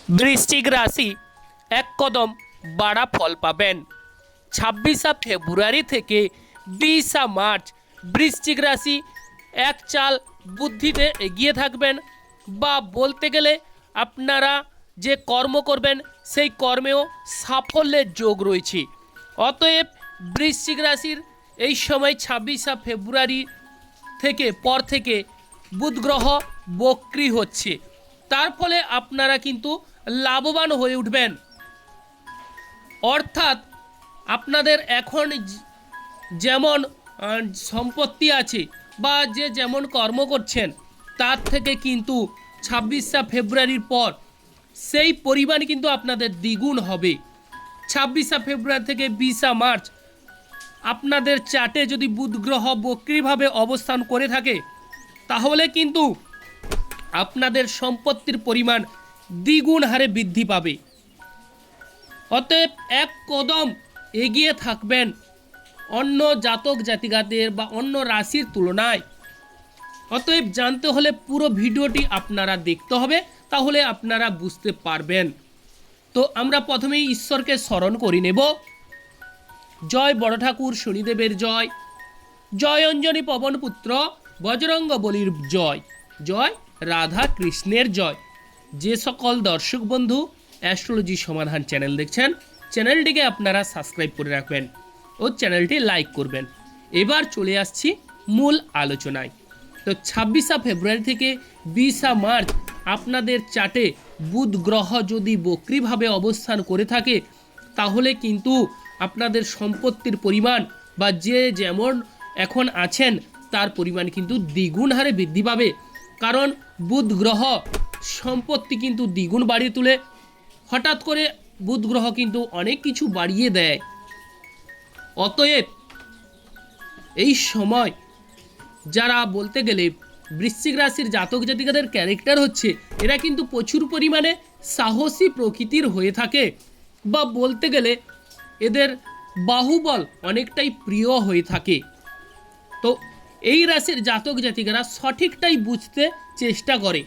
বৃশ্চিক রাশি এক কদম বাড়া ফল পাবেন। 26 ফেব্রুয়ারি থেকে 20 মার্চ বৃশ্চিক রাশি এক চাল বুদ্ধিতে এগিয়ে থাকবেন, বা বলতে গেলে আপনারা যে কর্ম করবেন সেই কর্মেও সাফল্যের যোগ রয়েছে। অতএব বৃশ্চিক রাশির এই সময় 26 ফেব্রুয়ারি পর থেকে বুধ গ্রহ বক্রী হচ্ছে, তার ফলে আপনারা কিন্তু লাভবান হয়ে উঠবেন। অর্থাৎ আপনাদের এখন যেমন সম্পত্তি আছে বা যে যেমন কর্ম করছেন তার থেকে কিন্তু 26 ফেব্রুয়ারির পর সেই পরিমাণ কিন্তু আপনাদের দ্বিগুণ হবে। 26 ফেব্রুয়ারি থেকে 20 মার্চ আপনাদের চার্টে যদি বুধ গ্রহ বক্রীভাবে অবস্থান করে থাকে তাহলে কিন্তু আপনাদের সম্পত্তির পরিমাণ দ্বিগুণ হারে বৃদ্ধি পাবে। অতএব এক কদম এগিয়ে থাকবেন অন্য জাতক জাতিকাদের বা অন্য রাশির তুলনায়। অতএব জানতে হলে পুরো ভিডিওটি আপনারা দেখতে হবে, তাহলে আপনারা বুঝতে পারবেন। তো আমরা প্রথমেই ঈশ্বরকে স্মরণ করে নেব। জয় বড় ঠাকুর শনিদেবের জয়, জয় অঞ্জনী পবন পুত্র বজরঙ্গ বলির জয়, জয় রাধা কৃষ্ণের জয়। যে সকল দর্শক বন্ধু অ্যাস্ট্রোলজি সমাধান চ্যানেল দেখছেন, চ্যানেলটিকে আপনারা সাবস্ক্রাইব করে রাখবেন ও চ্যানেলটি লাইক করবেন। এবার চলে আসছি মূল আলোচনায়। তো 26 ফেব্রুয়ারি থেকে 20 মার্চ আপনাদের চার্টে বুধ গ্রহ যদি বক্রীভাবে অবস্থান করে থাকে তাহলে কিন্তু আপনাদের সম্পত্তির পরিমাণ বা যে যেমন এখন আছেন তার পরিমাণ কিন্তু দ্বিগুণ হারে বৃদ্ধি পাবে। কারণ বুধ গ্রহ সম্পত্তি কিন্তু দ্বিগুণ বাড়িয়ে তোলে। হঠাৎ করে বুধ গ্রহ কিন্তু অনেক কিছু বাড়িয়ে দেয়। অতএব এই সময় যারা বলতে গেলে বৃশ্চিক রাশির জাতক জাতিকাদের ক্যারেক্টার হচ্ছে এরা কিন্তু প্রচুর পরিমাণে সাহসী প্রকৃতির হয়ে থাকে, বা বলতে গেলে এদের বাহুবল অনেকটাই প্রিয় হয়ে থাকে। তো এই রাশির জাতক জাতিকারা সঠিকটাই বুঝতে চেষ্টা করে।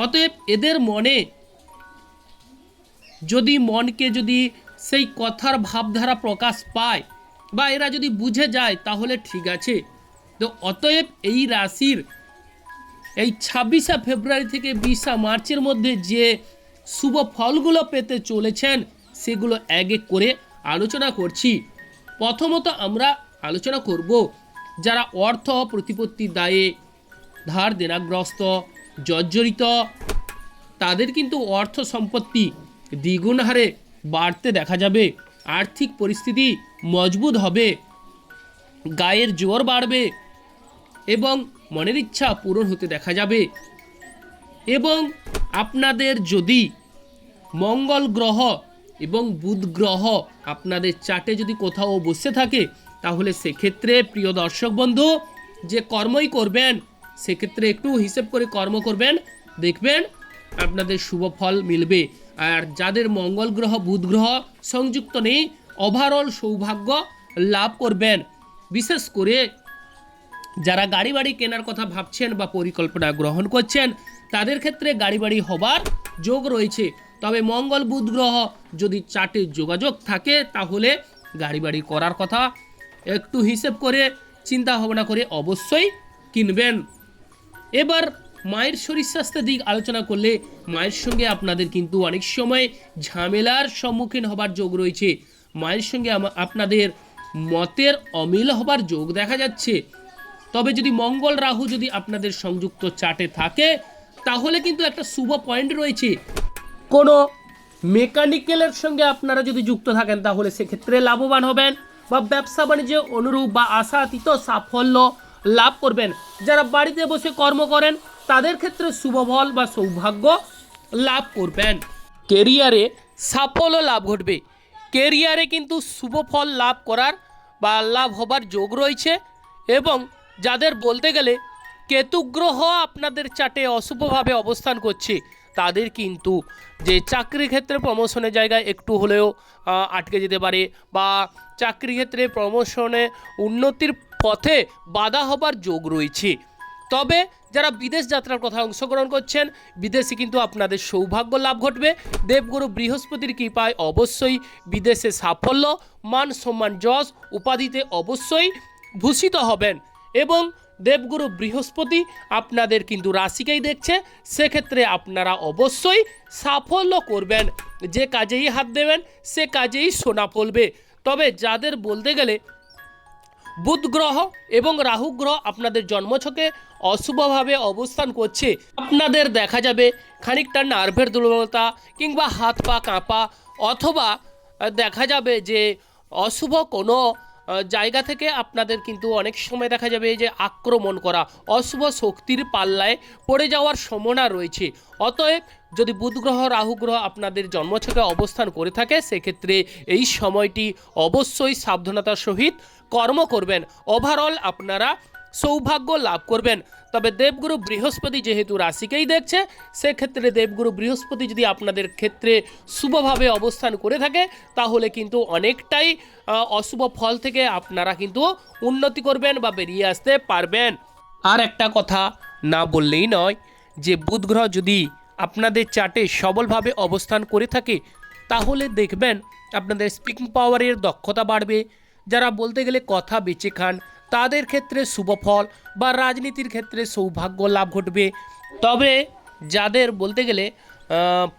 অতএব এদের মনে যদি মনকে যদি সেই কথার ভাবধারা প্রকাশ পায় বা এরা যদি বুঝে যায় তাহলে ঠিক আছে। তো অতএব এই রাশির এই 26 ফেব্রুয়ারি থেকে 20 মার্চের মধ্যে যে শুভ ফলগুলো পেতে চলেছেন সেগুলো এক এক করে আলোচনা করছি। প্রথমত আমরা আলোচনা করব যারা অর্থ প্রতিপত্তির দায়ে ধার দেনাগ্রস্ত জর্জরিত, তাদের কিন্তু অর্থ সম্পত্তি দ্বিগুণ হারে বাড়তে দেখা যাবে। আর্থিক পরিস্থিতি মজবুত হবে, গায়ের জোর বাড়বে এবং মনের ইচ্ছা পূরণ হতে দেখা যাবে। এবং আপনাদের যদি মঙ্গল গ্রহ এবং বুধ গ্রহ আপনাদের চার্টে যদি কোথাও বসে থাকে তাহলে সেক্ষেত্রে প্রিয় দর্শক বন্ধু যে কর্মই করবেন সেক্ষেত্রে একটু হিসেব করে কর্ম করবেন, দেখবেন আপনাদের শুভ ফল মিলবে। আর যাদের মঙ্গল গ্রহ বুধ গ্রহ সংযুক্ত নেই ওভারঅল সৌভাগ্য লাভ করবেন। বিশেষ করে যারা গাড়ি বাড়ি কেনার কথা ভাবছেন বা পরিকল্পনা গ্রহণ করছেন তাদের ক্ষেত্রে গাড়ি বাড়ি হবার যোগ রয়েছে। তবে মঙ্গল বুধ গ্রহ যদি চার্টে যোগাযোগ থাকে তাহলে গাড়ি বাড়ি করার কথা একটু হিসেব করে চিন্তা ভাবনা করে অবশ্যই কিনবেন। এবার মায়ের শরীর স্বাস্থ্যের দিক আলোচনা করলে মায়ের সঙ্গে আপনাদের কিন্তু অনেক সময় ঝামেলার সম্মুখীন হবার যোগ রয়েছে। মায়ের সঙ্গে আপনাদের মতের অমিল হবার যোগ দেখা যাচ্ছে। তবে যদি মঙ্গল রাহু যদি আপনাদের সংযুক্ত চার্টে থাকে তাহলে কিন্তু একটা শুভ পয়েন্ট রয়েছে। কোনো মেকানিক্যালের সঙ্গে আপনারা যদি যুক্ত থাকেন তাহলে সেক্ষেত্রে লাভবান হবেন, বা ব্যবসা বাণিজ্যে অনুরূপ বা আশাতীত সাফল্য লাভ করবেন। যারা বাড়িতে বসে কর্ম করেন তাদের ক্ষেত্রে শুভ ফল বা সৌভাগ্য লাভ করবেন। কেরিয়ারে সাফল্য লাভ ঘটবে, কেরিয়ারে কিন্তু শুভ ফল লাভ করার বা লাভ হবার যোগ রয়েছে। এবং যাদের বলতে গেলে কেতু গ্রহ আপনাদের চার্টে অশুভভাবে অবস্থান করছে তাদের কিন্তু যে চাকরি ক্ষেত্রে প্রমোশনের জায়গায় একটু হলেও আটকে যেতে পারে, বা চাকরি ক্ষেত্রে প্রমোশনে উন্নতির পথে বাধা হবার যোগ রয়েছে। তবে যারা বিদেশ যাত্রার কথা অংশগ্রহণ করছেন, বিদেশে কিন্তু আপনাদের সৌভাগ্য লাভ ঘটবে। দেবগুরু বৃহস্পতির কৃপায় অবশ্যই বিদেশে সাফল্য, মান সম্মান, যশ উপাধিতে অবশ্যই ভূষিত হবেন। এবং দেবগুরু বৃহস্পতি আপনাদের কিন্তু রাশিকেই দেখছে, সেক্ষেত্রে আপনারা অবশ্যই সাফল্য করবেন। যে কাজেই হাত দেবেন সে কাজেই সোনা ফলবে। তবে যাদের বলতে গেলে বুধ গ্রহ এবং রাহু গ্রহ আপনাদের জন্মছকে অশুভভাবে অবস্থান করছে, আপনাদের দেখা যাবে খানিকটা নার্ভের দুর্বলতা কিংবা হাত পা কাঁপা, অথবা দেখা যাবে যে অশুভ কোনো জায়গা থেকে আপনাদের কিন্তু অনেক সময় দেখা যাবে যে আক্রমণ করা, অশুভ শক্তির পাল্লায় পড়ে যাওয়ার সম্ভাবনা রয়েছে। অতএব যদি বুধ গ্রহ রাহু গ্রহ আপনাদের জন্মছকে অবস্থান করে থাকে, সেক্ষেত্রে এই সময়টি অবশ্যই সাবধানতার সহিত কর্ম করবেন। ওভারঅল আপনারা সৌভাগ্য লাভ করবেন। তবে দেবগুরু বৃহস্পতি যেহেতু রাশিকেই দেখছে, সেক্ষেত্রে দেবগুরু বৃহস্পতি যদি আপনাদের ক্ষেত্রে শুভভাবে অবস্থান করে থাকে, তাহলে কিন্তু অনেকটাই অশুভ ফল থেকে আপনারা কিন্তু উন্নতি করবেন বা বেরিয়ে আসতে পারবেন। আর একটা কথা না বললেই নয়, যে বুধ গ্রহ যদি আপনাদের চার্টে সবলভাবে অবস্থান করে থাকে, তাহলে দেখবেন আপনাদের স্পিকিং পাওয়ারের দক্ষতা বাড়বে। যারা বলতে গেলে কথা বেঁচে খান, তাদের ক্ষেত্রে শুভ ফল বা রাজনীতির ক্ষেত্রে সৌভাগ্য লাভ ঘটবে। তবে যাদের বলতে গেলে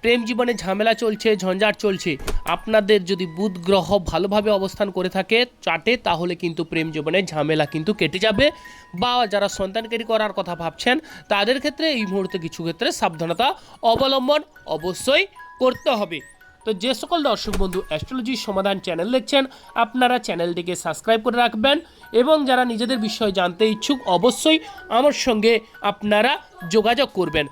প্রেম জীবনে ঝামেলা চলছে, ঝঞ্ঝাট চলছে, আপনাদের যদি বুধ গ্রহ ভালোভাবে অবস্থান করে থাকে চার্টে, তাহলে কিন্তু প্রেম জীবনে ঝামেলা কিন্তু কেটে যাবে। বা যারা সন্তানকারী করার কথা ভাবছেন, তাদের ক্ষেত্রে এই মুহূর্তে কিছু ক্ষেত্রে সাবধানতা অবলম্বন অবশ্যই করতে হবে। তো যে সকল দর্শক বন্ধু অ্যাস্ট্রোলজি সমাধান চ্যানেল দেখছেন, আপনারা চ্যানেলটিকে সাবস্ক্রাইব করে রাখবেন। এবং যারা নিজেদের বিষয় জানতে ইচ্ছুক, অবশ্যই আমার সঙ্গে আপনারা যোগাযোগ করবেন।